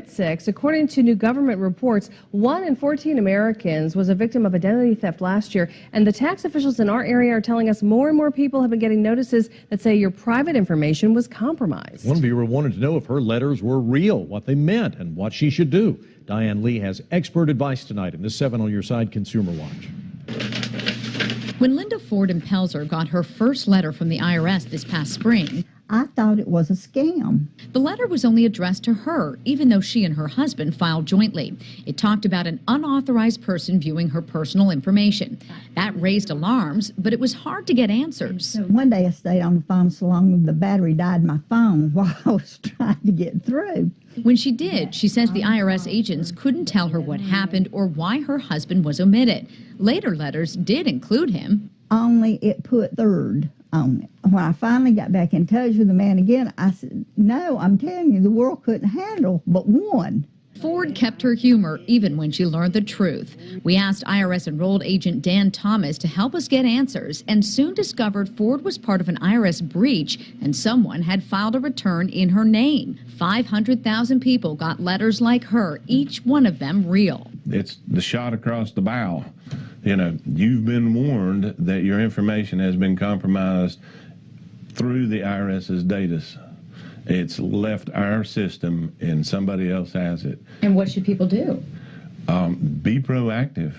at 6. According to new government reports, 1 in 14 Americans was a victim of identity theft last year. And the tax officials in our area are telling us more and more people have been getting notices that say your private information was compromised. One viewer wanted to know if her letters were real, what they meant, and what she should do. Diane Lee has expert advice tonight in this 7 on Your Side Consumer Watch. When Linda Ford in Pelzer got her first letter from the IRS this past spring, I thought it was a scam. The letter was only addressed to her, even though she and her husband filed jointly. It talked about an unauthorized person viewing her personal information. That raised alarms, but it was hard to get answers. So one day I stayed on the phone so long the battery died in my phone while I was trying to get through. When she did, she says the IRS agents couldn't tell her what happened or why her husband was omitted. Later letters did include him. Only it put third on it. When I finally got back in touch with the man again, I said, no, I'm telling you, the world couldn't handle but one. Ford kept her humor even when she learned the truth. We asked IRS enrolled agent Dan Thomas to help us get answers and soon discovered Ford was part of an IRS breach and someone had filed a return in her name. 500,000 people got letters like her, each one of them real. It's the shot across the bow. You know, you've been warned that your information has been compromised through the IRS's data. It's left our system and somebody else has it. And what should people do? Be proactive.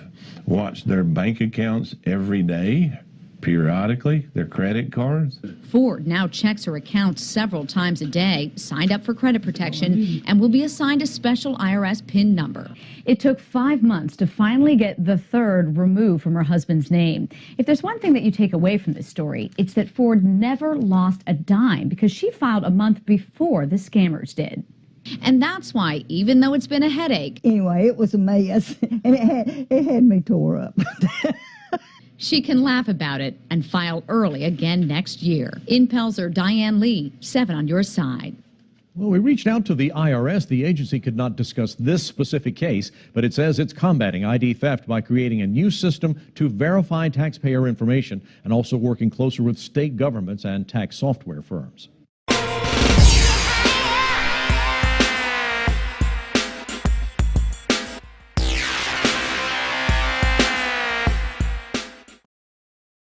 Watch their bank accounts every day, periodically, their credit cards. Ford now checks her accounts several times a day, signed up for credit protection, and will be assigned a special IRS PIN number. It took 5 months to finally get the third removed from her husband's name. If there's one thing that you take away from this story, it's that Ford never lost a dime because she filed a month before the scammers did. And that's why, even though it's been a headache, Anyway, it was a mess, and it had me tore up. she can laugh about it and file early again next year. In Pelzer, Diane Lee, 7 on Your Side. Well, we reached out to the IRS. The agency could not discuss this specific case, but it says it's combating ID theft by creating a new system to verify taxpayer information and also working closer with state governments and tax software firms.